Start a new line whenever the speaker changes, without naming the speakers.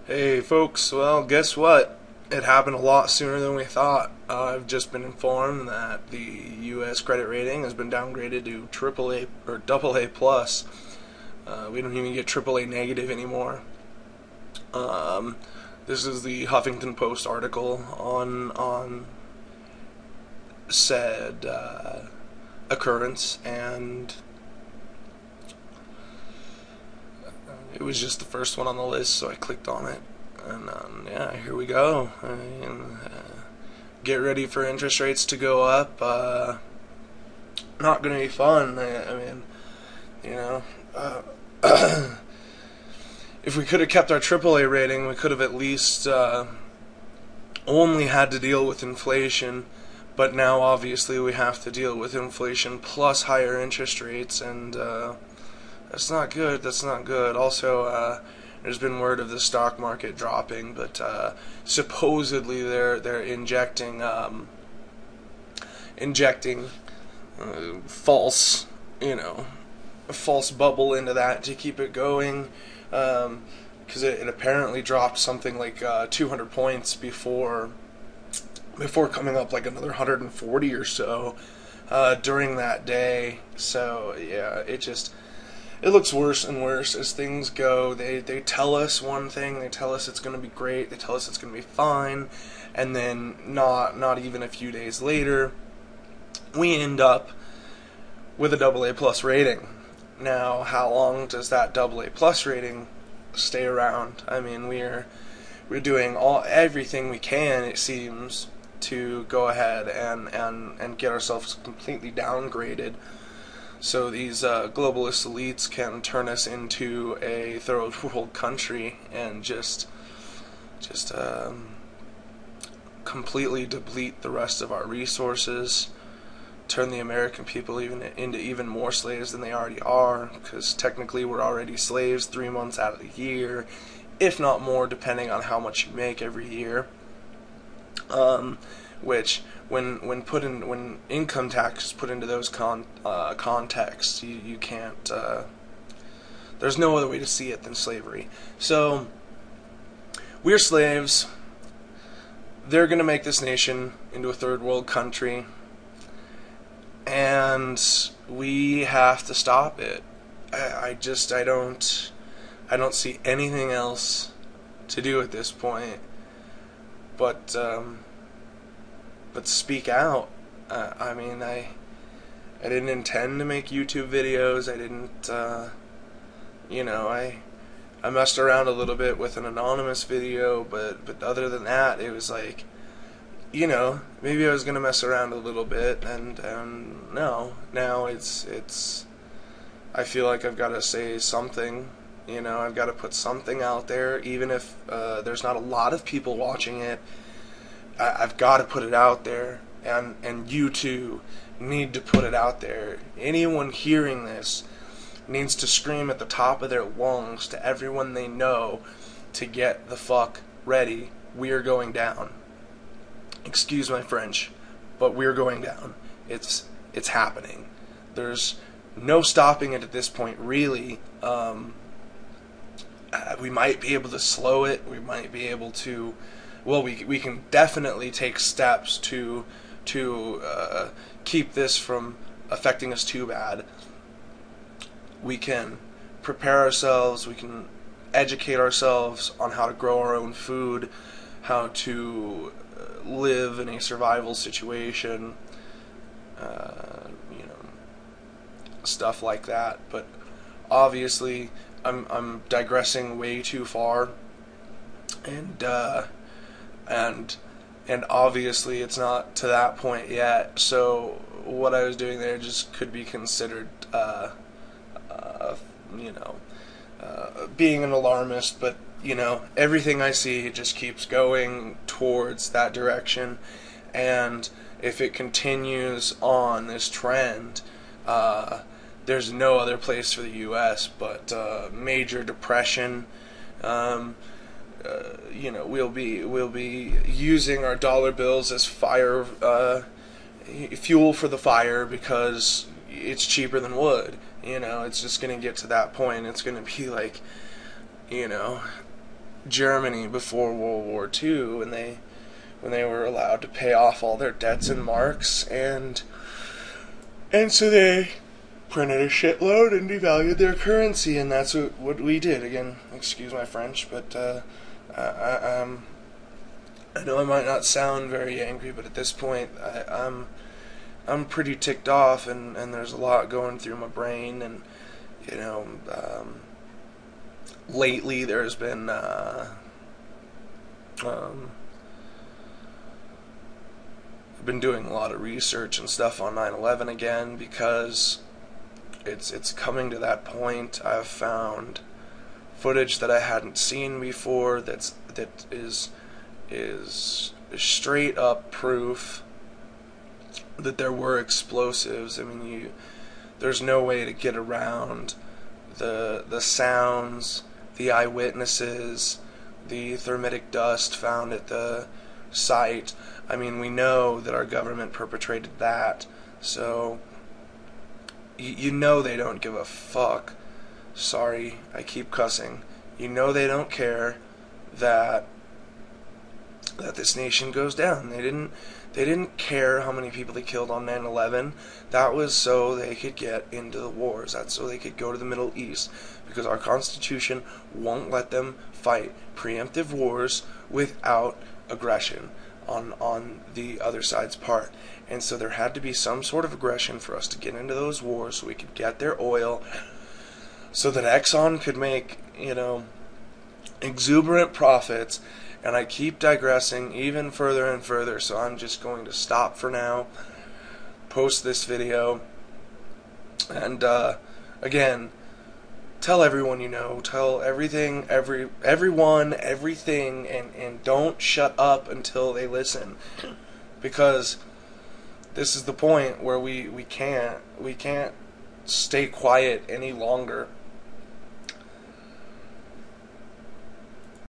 Hey folks, well, guess what? It happened a lot sooner than we thought. I've just been informed that the U.S. credit rating has been downgraded to AAA or AA plus. We don't even get AAA negative anymore. Um, this is the Huffington Post article on said occurrence, and it was just the first one on the list, so I clicked on it. And yeah, here we go. I mean, get ready for interest rates to go up. Not going to be fun. I mean, you know, if we could have kept our AAA rating, we could have at least only had to deal with inflation. But now, obviously, we have to deal with inflation plus higher interest rates, and that's not good. That's not good. Also, there's been word of the stock market dropping, but supposedly they're injecting false, a false bubble into that to keep it going, because it apparently dropped something like 200 points before coming up like another 140 or so during that day. So yeah, it looks worse and worse as things go. They tell us one thing, they tell us it's going to be great, they tell us it's going to be fine, and then not even a few days later, we end up with a AA plus rating. Now, how long does that AA plus rating stay around? I mean, we're doing everything we can, it seems, to go ahead and get ourselves completely downgraded, so these globalist elites can turn us into a third world country and just completely deplete the rest of our resources, turn the American people into even more slaves than they already are, because technically we're already slaves 3 months out of the year, if not more, depending on how much you make every year. Which when income tax is put into those contexts, you can't. There's no other way to see it than slavery. So we're slaves. They're going to make this nation into a third world country, and we have to stop it. I don't see anything else to do at this point, but speak out. I mean, I didn't intend to make YouTube videos. I didn't, I messed around a little bit with an anonymous video, but other than that, it was like, maybe I was gonna mess around a little bit, and no, now it's. I feel like I've got to say something. I've got to put something out there, even if there's not a lot of people watching it. I've got to put it out there, and you too need to put it out there. Anyone hearing this needs to scream at the top of their lungs to everyone they know to get the fuck ready. We're going down. Excuse my French, but we're going down. It's happening. There's no stopping it at this point, really. We might be able to slow it. We might be able to. Well, we can definitely take steps to keep this from affecting us too bad. We can prepare ourselves. We can educate ourselves on how to grow our own food, how to live in a survival situation, stuff like that. But obviously, I'm digressing way too far, and obviously it's not to that point yet. So what I was doing there just could be considered, being an alarmist. But everything I see just keeps going towards that direction, and if it continues on this trend, there's no other place for the U.S. but major depression. We'll be using our dollar bills as fire fuel for the fire, because it's cheaper than wood. It's just going to get to that point. It's going to be like, Germany before World War II, when they were allowed to pay off all their debts in marks, and so they printed a shitload and devalued their currency, and that's what we did. Again, excuse my French, but I know I might not sound very angry, but at this point, I'm pretty ticked off, and there's a lot going through my brain, and you know, lately there's been I've been doing a lot of research and stuff on 9/11 again, because it's coming to that point. I've found footage that I hadn't seen before that is straight up proof that there were explosives. I mean, there's no way to get around the sounds, the eyewitnesses, the thermitic dust found at the site. I mean, we know that our government perpetrated that, so you know they don't give a fuck. Sorry, I keep cussing. You know they don't care that this nation goes down. They didn't care how many people they killed on 9/11. That was so they could get into the wars. That's so they could go to the Middle East, because our Constitution won't let them fight preemptive wars without aggression on the other side's part. And so there had to be some sort of aggression for us to get into those wars, so we could get their oil, so that Exxon could make, exuberant profits. And I keep digressing even further and further, so I'm just going to stop for now, post this video, and again, tell everyone you know, tell everything, everyone, everything, and don't shut up until they listen, because this is the point where we can't stay quiet any longer.